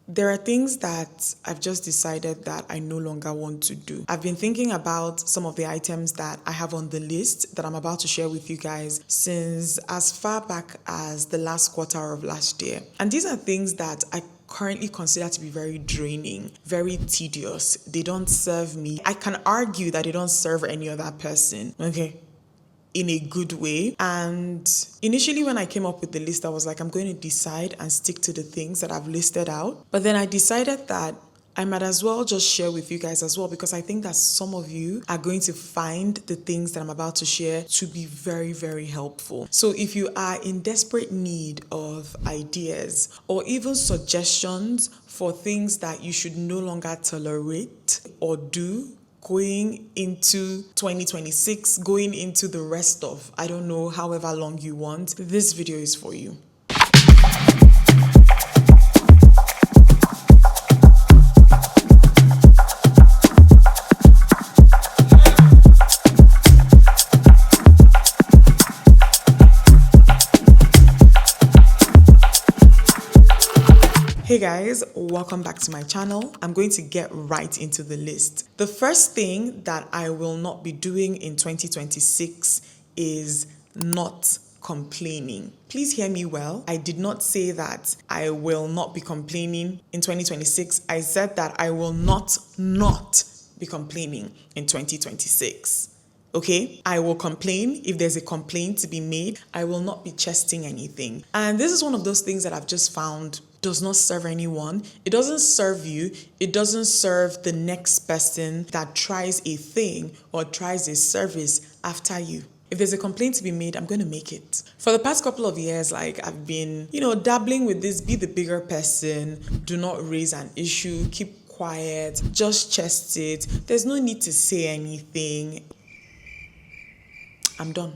There are things that I've just decided that I no longer want to do. I've been thinking about some of the items that I have on the list that I'm about to share with you guys since as far back as the last quarter of last year. And these are things that I currently consider to be very draining, very tedious. They don't serve me. I can argue that they don't serve any other person. Okay, in a good way. And initially when I came up with the list, I was like, I'm going to decide and stick to the things that I've listed out. But then I decided that I might as well just share with you guys as well, because I think that some of you are going to find the things that I'm about to share to be very, very helpful. So if you are in desperate need of ideas or even suggestions for things that you should no longer tolerate or do, going into 2026, going into the rest of, I don't know, however long you want, this video is for you. Hey guys, welcome back to my channel. I'm going to get right into the list. The first thing that I will not be doing in 2026 is not complaining. Please hear me well. I did not say that I will not be complaining in 2026. I said that I will not be complaining in 2026. Okay, I will complain if there's a complaint to be made. I will not be chesting anything. And this is one of those things that I've just found does not serve anyone. It doesn't serve you. It doesn't serve the next person that tries a thing or tries a service after you. If there's a complaint to be made, I'm going to make it. For the past couple of years, I've been, dabbling with this, be the bigger person, do not raise an issue, keep quiet, just chest it. There's no need to say anything. I'm done.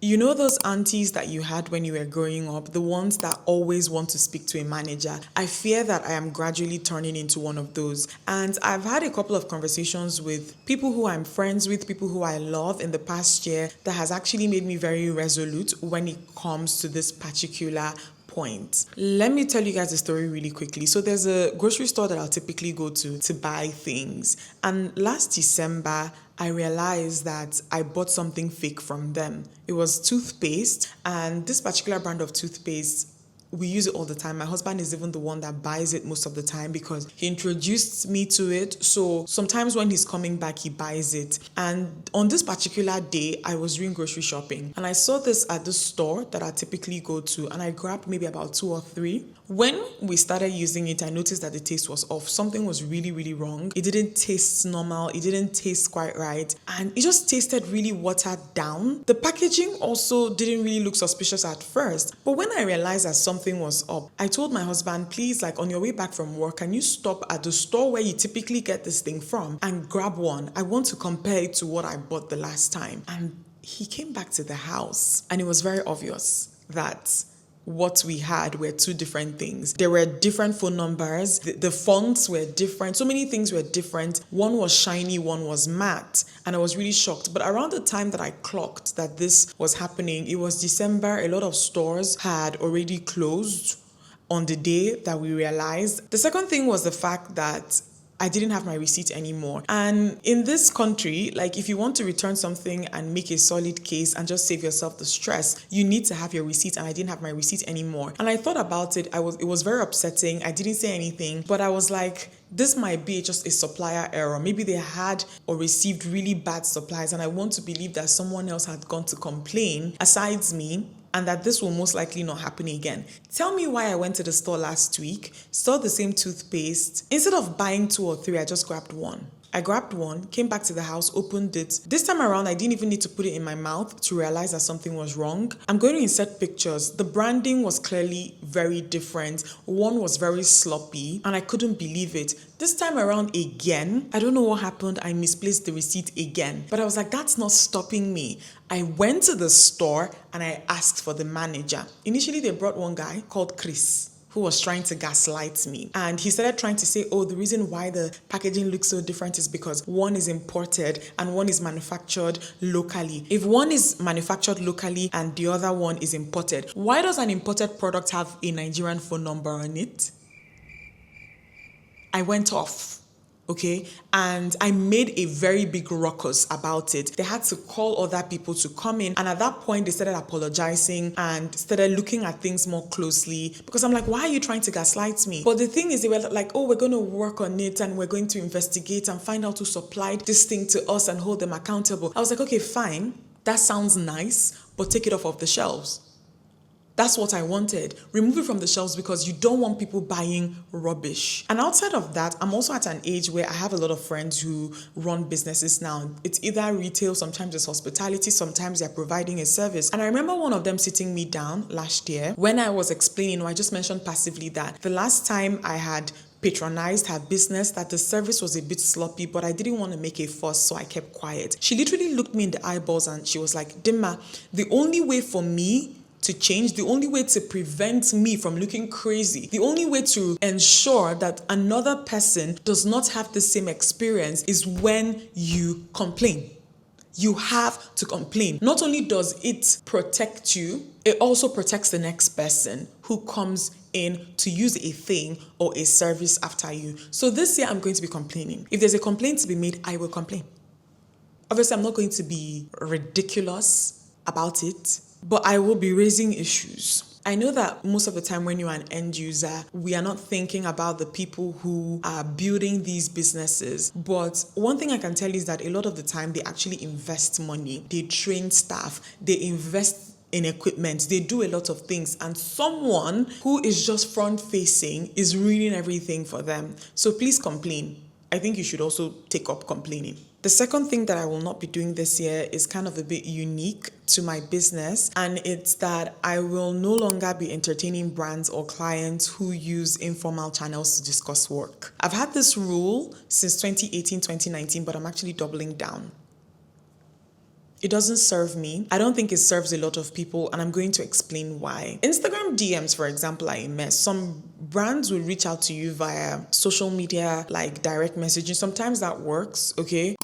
You know those aunties that you had when you were growing up, the ones that always want to speak to a manager? I fear that I am gradually turning into one of those. And I've had a couple of conversations with people who I'm friends with, people who I love in the past year that has actually made me very resolute when it comes to this particular point. Let me tell you guys a story really quickly. So there's a grocery store that I'll typically go to buy things. And last December, I realized that I bought something fake from them. It was toothpaste, and this particular brand of toothpaste, we use it all the time. My husband is even the one that buys it most of the time because he introduced me to it. So sometimes when he's coming back, he buys it. And on this particular day, I was doing grocery shopping and I saw this at the store that I typically go to, and I grabbed maybe about 2 or 3. When we started using it, I noticed that the taste was off. Something was really, really wrong. It didn't taste normal. It didn't taste quite right. And it just tasted really watered down. The packaging also didn't really look suspicious at first. But when I realized that something was up, I told my husband, please, on your way back from work, can you stop at the store where you typically get this thing from and grab one? I want to compare it to what I bought the last time. And he came back to the house, and it was very obvious that what we had were 2 different things. There were different phone numbers. The fonts were different. So many things were different. One was shiny, one was matte. And I was really shocked. But around the time that I clocked that this was happening, it was December. A lot of stores had already closed on the day that we realized. The second thing was the fact that I didn't have my receipt anymore. And in this country, if you want to return something and make a solid case and just save yourself the stress, you need to have your receipt, and I didn't have my receipt anymore. And I thought about it. It was very upsetting. I didn't say anything, but I was like, this might be just a supplier error. Maybe they had or received really bad supplies, and I want to believe that someone else had gone to complain aside me, and that this will most likely not happen again. Tell me why I went to the store last week, saw the same toothpaste. Instead of buying 2 or 3, I just grabbed one. I grabbed one, came back to the house, opened it. This time around, I didn't even need to put it in my mouth to realize that something was wrong. I'm going to insert pictures. The branding was clearly very different. One was very sloppy, and I couldn't believe it. This time around again, I don't know what happened. I misplaced the receipt again. But I was like, that's not stopping me. I went to the store and I asked for the manager. Initially, they brought one guy called Chris, who was trying to gaslight me. And he started trying to say, the reason why the packaging looks so different is because one is imported and one is manufactured locally. If one is manufactured locally and the other one is imported, why does an imported product have a Nigerian phone number on it? I went off. Okay, and I made a very big ruckus about it. They had to call other people to come in, and at that point they started apologizing and started looking at things more closely, because I'm like, why are you trying to gaslight me? But the thing is, they were like, oh, we're going to work on it and we're going to investigate and find out who supplied this thing to us and hold them accountable. I was like, okay, fine, that sounds nice, but take it off the shelves. That's what I wanted. Remove it from the shelves, because you don't want people buying rubbish. And outside of that, I'm also at an age where I have a lot of friends who run businesses now. It's either retail, sometimes it's hospitality, sometimes they're providing a service. And I remember one of them sitting me down last year when I was explaining, I just mentioned passively that the last time I had patronized her business, that the service was a bit sloppy, but I didn't want to make a fuss, so I kept quiet. She literally looked me in the eyeballs and she was like, Dimma, the only way for me to change, the only way to prevent me from looking crazy, the only way to ensure that another person does not have the same experience is when you complain. You have to complain. Not only does it protect you, it also protects the next person who comes in to use a thing or a service after you. So this year I'm going to be complaining. If there's a complaint to be made, I will complain. Obviously, I'm not going to be ridiculous about it, but I will be raising issues. I know that most of the time when you're an end user, we are not thinking about the people who are building these businesses. But one thing I can tell you is that a lot of the time they actually invest money. They train staff. They invest in equipment. They do a lot of things. And someone who is just front facing is ruining everything for them. So please complain. I think you should also take up complaining. The second thing that I will not be doing this year is kind of a bit unique to my business, and it's that I will no longer be entertaining brands or clients who use informal channels to discuss work. I've had this rule since 2018, 2019, but I'm actually doubling down. It doesn't serve me. I don't think it serves a lot of people, and I'm going to explain why. Instagram DMs, for example, are a mess. Some brands will reach out to you via social media, like direct messaging. Sometimes that works, okay?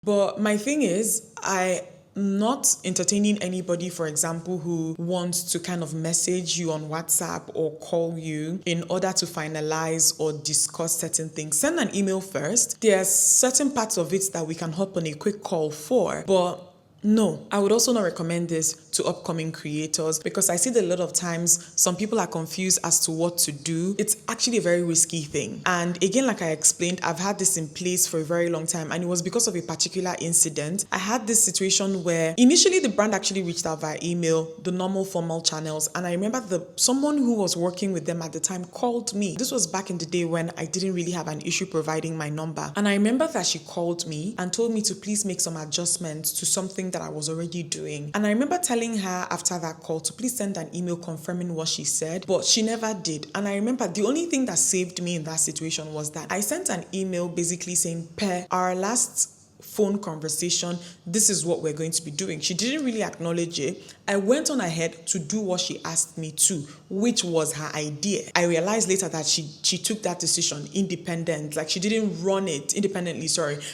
But my thing is, I'm not entertaining anybody, for example, who wants to kind of message you on WhatsApp or call you in order to finalize or discuss certain things. Send an email first. There are certain parts of it that we can hop on a quick call for, but no, I would also not recommend this to upcoming creators, because I see that a lot of times some people are confused as to what to do. It's actually a very risky thing. And again, like I explained, I've had this in place for a very long time, and it was because of a particular incident. I had this situation where initially the brand actually reached out via email, the normal formal channels, and I remember someone who was working with them at the time called me. This was back in the day when I didn't really have an issue providing my number. And I remember that she called me and told me to please make some adjustments to something that I was already doing. And I remember telling her after that call to please send an email confirming what she said, but she never did. And I remember the only thing that saved me in that situation was that I sent an email basically saying, per our last phone conversation, this is what we're going to be doing. She didn't really acknowledge it. I went on ahead to do what she asked me to, which was her idea. I realized later that she took that decision independent, like she didn't run it independently,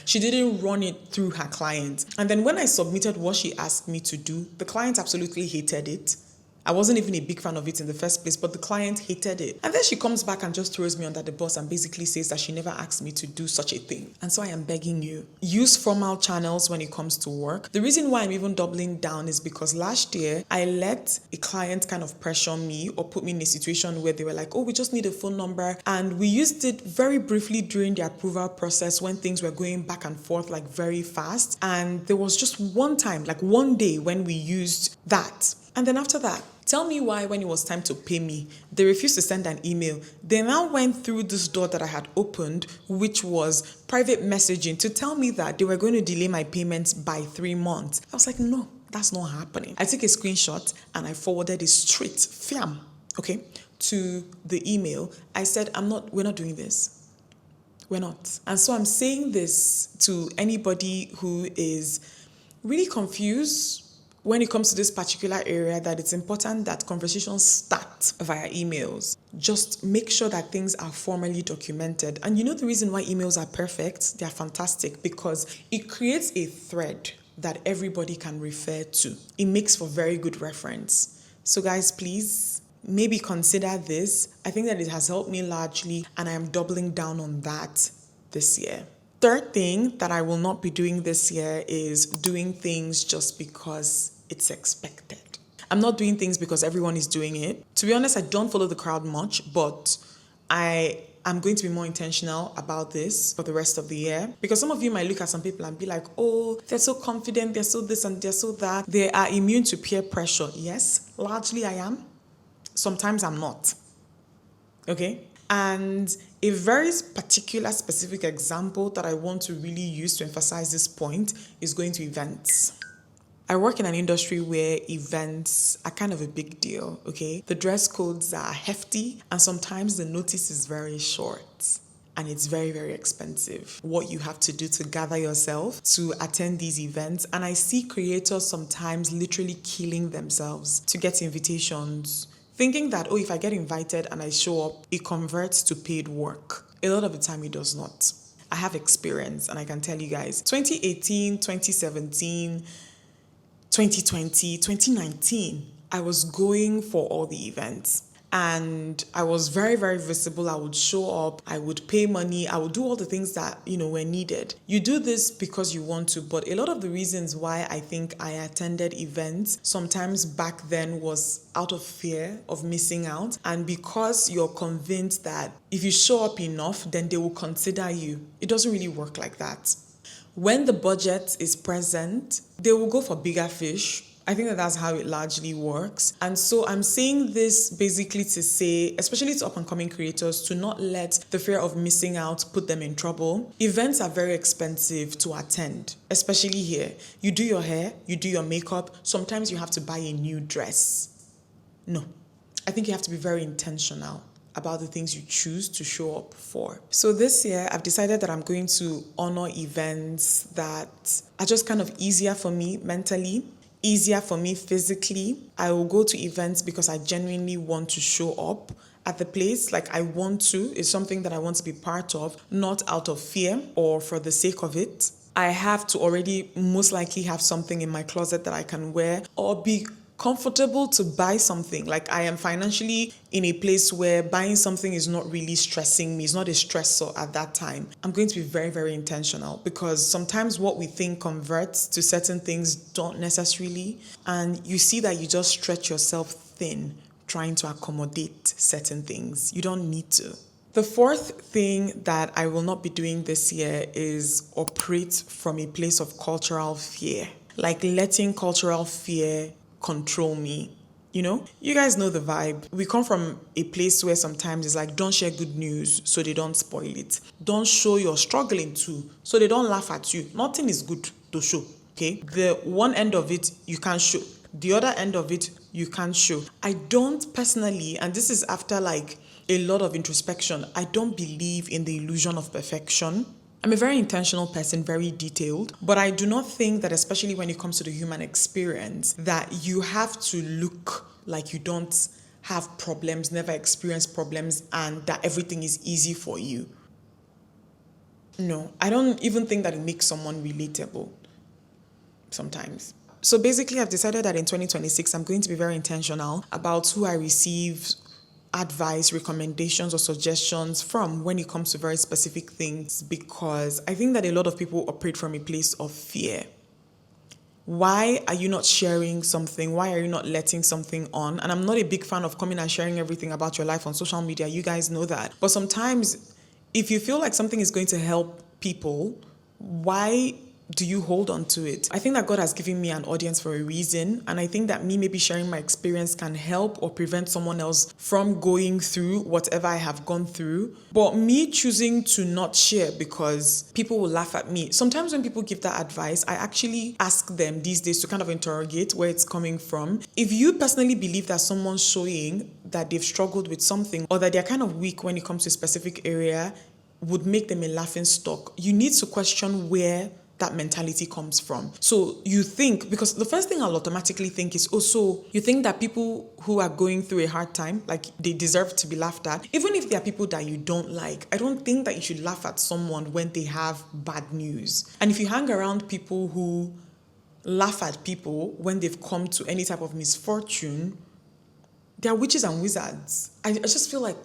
She didn't run it through her client. And then when I submitted what she asked me to do, the client absolutely hated it. I wasn't even a big fan of it in the first place, but the client hated it. And then she comes back and just throws me under the bus and basically says that she never asked me to do such a thing. And so I am begging you, use formal channels when it comes to work. The reason why I'm even doubling down is because last year I let a client kind of pressure me or put me in a situation where they were like, oh, we just need a phone number. And we used it very briefly during the approval process when things were going back and forth like very fast. And there was just one time, like one day when we used that. And then after that, tell me why when it was time to pay me, they refused to send an email. They now went through this door that I had opened, which was private messaging, to tell me that they were going to delay my payments by 3 months. I was like, no, that's not happening. I took a screenshot and I forwarded it straight, fiam, okay, to the email. I said, we're not doing this. We're not. And so I'm saying this to anybody who is really confused when it comes to this particular area, that it's important that conversations start via emails. Just make sure that things are formally documented. And you know the reason why emails are perfect? They're fantastic because it creates a thread that everybody can refer to. It makes for very good reference. So guys, please maybe consider this. I think that it has helped me largely, and I am doubling down on that this year. Third thing that I will not be doing this year is doing things just because it's expected. I'm not doing things because everyone is doing it. To be honest, I don't follow the crowd much, but I'm going to be more intentional about this for the rest of the year, because some of you might look at some people and be like, oh, they're so confident, they're so this and they're so that. They are immune to peer pressure. Yes, largely I am. Sometimes I'm not. Okay? And a very particular, specific example that I want to really use to emphasize this point is going to events. I work in an industry where events are kind of a big deal, okay? The dress codes are hefty, and sometimes the notice is very short. And it's very, very expensive, what you have to do to gather yourself to attend these events. And I see creators sometimes literally killing themselves to get invitations, thinking that, oh, if I get invited and I show up, it converts to paid work. A lot of the time, it does not. I have experience, and I can tell you guys, 2018, 2017, 2020, 2019, I was going for all the events. And I was very, very visible. I would show up, I would pay money, I would do all the things that, were needed. You do this because you want to, but a lot of the reasons why I think I attended events sometimes back then was out of fear of missing out. And because you're convinced that if you show up enough, then they will consider you. It doesn't really work like that. When the budget is present, they will go for bigger fish. I think that that's how it largely works. And so I'm saying this basically to say, especially to up-and-coming creators, to not let the fear of missing out put them in trouble. Events are very expensive to attend, especially here. You do your hair, you do your makeup, sometimes you have to buy a new dress. No, I think you have to be very intentional about the things you choose to show up for. So this year, I've decided that I'm going to honor events that are just kind of easier for me mentally, easier for me physically. I will go to events because I genuinely want to show up at the place. Like I want to, it's something that I want to be part of, not out of fear or for the sake of it. I have to already most likely have something in my closet that I can wear or be comfortable to buy something. Like I am financially in a place where buying something is not really stressing me. It's not a stressor at that time. I'm going to be very, very intentional because sometimes what we think converts to certain things don't necessarily. And you see that you just stretch yourself thin trying to accommodate certain things. You don't need to. The fourth thing that I will not be doing this year is operate from a place of cultural fear. Like letting cultural fear control me. You guys know the vibe. We come from a place where sometimes it's like, don't share good news so they don't spoil it. Don't show you're struggling too so they don't laugh at you. Nothing is good to show, okay? The one end of it, you can't show. The other end of it, you can't show. I don't personally, and this is after like a lot of introspection, I don't believe in the illusion of perfection. I'm a very intentional person, very detailed, but I do not think that, especially when it comes to the human experience, that you have to look like you don't have problems, never experience problems, and that everything is easy for you. No, I don't even think that it makes someone relatable sometimes. So basically, I've decided that in 2026, I'm going to be very intentional about who I receive advice, recommendations, or suggestions from when it comes to very specific things, because I think that a lot of people operate from a place of fear. Why are you not sharing something? Why are you not letting something on? And I'm not a big fan of coming and sharing everything about your life on social media. You guys know that. But sometimes, if you feel like something is going to help people, why do you hold on to it? I think that God has given me an audience for a reason, and I think that me maybe sharing my experience can help or prevent someone else from going through whatever I have gone through. But me choosing to not share because people will laugh at me. Sometimes when people give that advice, I actually ask them these days to kind of interrogate where it's coming from. If you personally believe that someone's showing that they've struggled with something or that they're kind of weak when it comes to a specific area would make them a laughing stock, you need to question where that mentality comes from. So you think, because the first thing I'll automatically think is, oh, so you think that people who are going through a hard time, like they deserve to be laughed at, even if there are people that you don't like. I don't think that you should laugh at someone when they have bad news. And if you hang around people who laugh at people when they've come to any type of misfortune, They are witches and wizards. I just feel like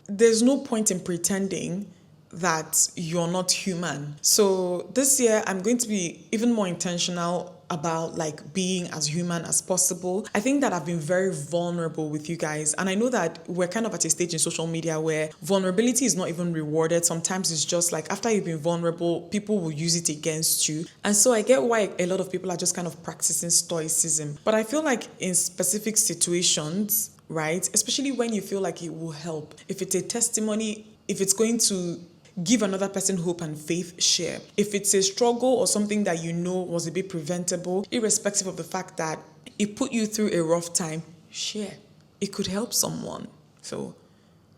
there's no point in pretending that you're not human. So this year I'm going to be even more intentional about like being as human as possible. I think that I've been very vulnerable with you guys, and I know that we're kind of at a stage in social media where vulnerability is not even rewarded. Sometimes it's just like after you've been vulnerable, people will use it against you. And so I get why a lot of people are just kind of practicing stoicism. But I feel like in specific situations, right? Especially when you feel like it will help. If it's a testimony, if it's going to give another person hope and faith, share. If it's a struggle or something that you know was a bit preventable, irrespective of the fact that it put you through a rough time, share. It could help someone. So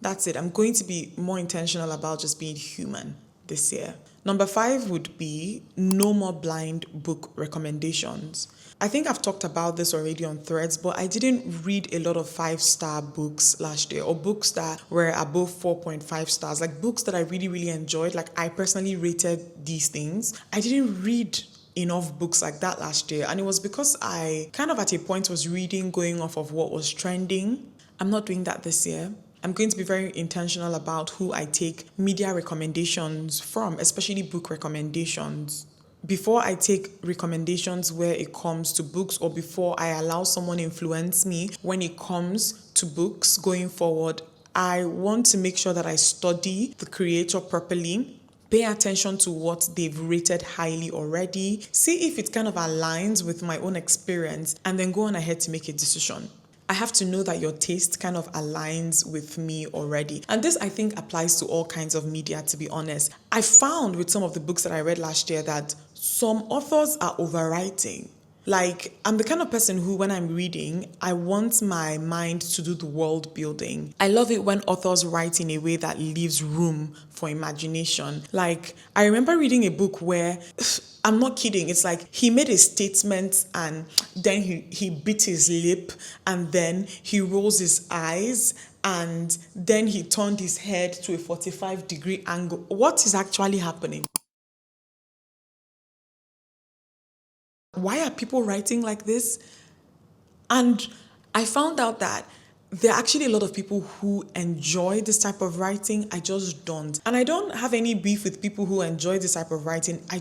that's it. I'm going to be more intentional about just being human this year. Number 5 would be no more blind book recommendations. I think I've talked about this already on Threads, but I didn't read a lot of 5-star books last year, or books that were above 4.5 stars, like books that I really, really enjoyed. Like I personally rated these things. I didn't read enough books like that last year, and it was because I kind of at a point was reading going off of what was trending. I'm not doing that this year. I'm going to be very intentional about who I take media recommendations from, especially book recommendations. Before I take recommendations where it comes to books, or before I allow someone influence me when it comes to books going forward, I want to make sure that I study the creator properly, pay attention to what they've rated highly already, see if it kind of aligns with my own experience, and then go on ahead to make a decision. I have to know that your taste kind of aligns with me already. And this, I think, applies to all kinds of media, to be honest. I found with some of the books that I read last year that some authors are overwriting. Like, I'm the kind of person who, when I'm reading, I want my mind to do the world building. I love it when authors write in a way that leaves room for imagination. Like, I remember reading a book where, I'm not kidding, it's like he made a statement and then he bit his lip and then he rolls his eyes and then he turned his head to a 45-degree angle. What is actually happening? Why are people writing like this? And I found out that there are actually a lot of people who enjoy this type of writing. I just don't. And I don't have any beef with people who enjoy this type of writing. I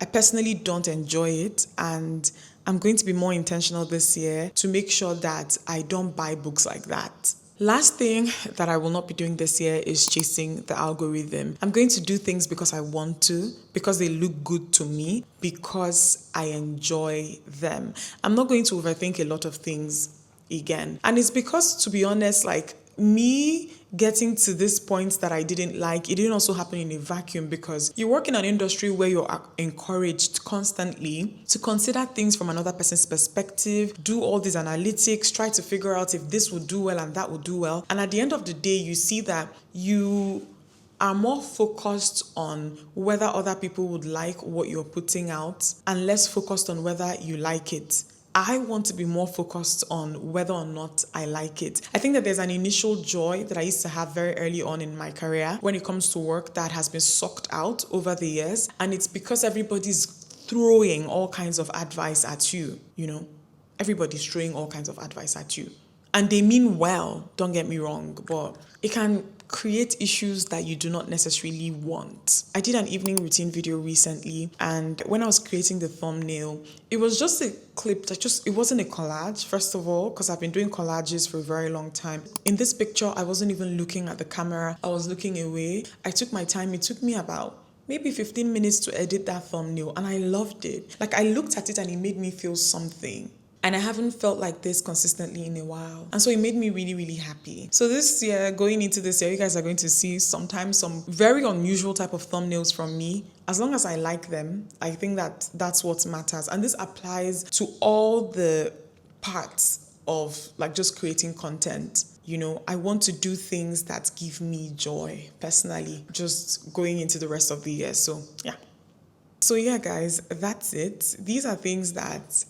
personally don't enjoy it. And I'm going to be more intentional this year to make sure that I don't buy books like that. Last thing that I will not be doing this year is chasing the algorithm. I'm going to do things because I want to, because they look good to me, because I enjoy them. I'm not going to overthink a lot of things again. And it's because, to be honest, like me getting to this point that I didn't like, it didn't also happen in a vacuum, because you work in an industry where you're encouraged constantly to consider things from another person's perspective, do all these analytics, try to figure out if this would do well and that would do well. And at the end of the day, you see that you are more focused on whether other people would like what you're putting out and less focused on whether you like it. I want to be more focused on whether or not I like it. I think that there's an initial joy that I used to have very early on in my career when it comes to work that has been sucked out over the years. And it's because everybody's throwing all kinds of advice at you, you know? Everybody's throwing all kinds of advice at you. And they mean well, don't get me wrong, but it can create issues that you do not necessarily want. I did an evening routine video recently, and when I was creating the thumbnail, it was just a clip that it wasn't a collage, first of all, because I've been doing collages for a very long time. In this picture, I wasn't even looking at the camera, I was looking away. I took my time. It took me about maybe 15 minutes to edit that thumbnail, and I loved it. Like, I looked at it and it made me feel something. And I haven't felt like this consistently in a while. And so it made me really, really happy. So this year, going into this year, you guys are going to see sometimes some very unusual type of thumbnails from me. As long as I like them, I think that that's what matters. And this applies to all the parts of like just creating content. You know, I want to do things that give me joy personally, just going into the rest of the year. So yeah, guys, that's it. These are things that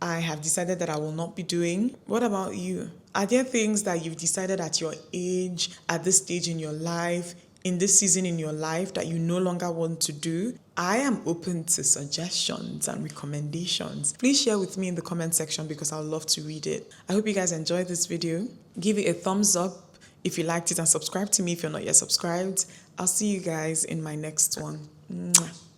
I have decided that I will not be doing. What about you? Are there things that you've decided at your age, at this stage in your life, in this season in your life that you no longer want to do, I am open to suggestions and recommendations. Please share with me in the comment section because I'd love to read it. I hope you guys enjoyed this video. Give it a thumbs up if you liked it and subscribe to me if you're not yet subscribed. I'll see you guys in my next one. Mwah.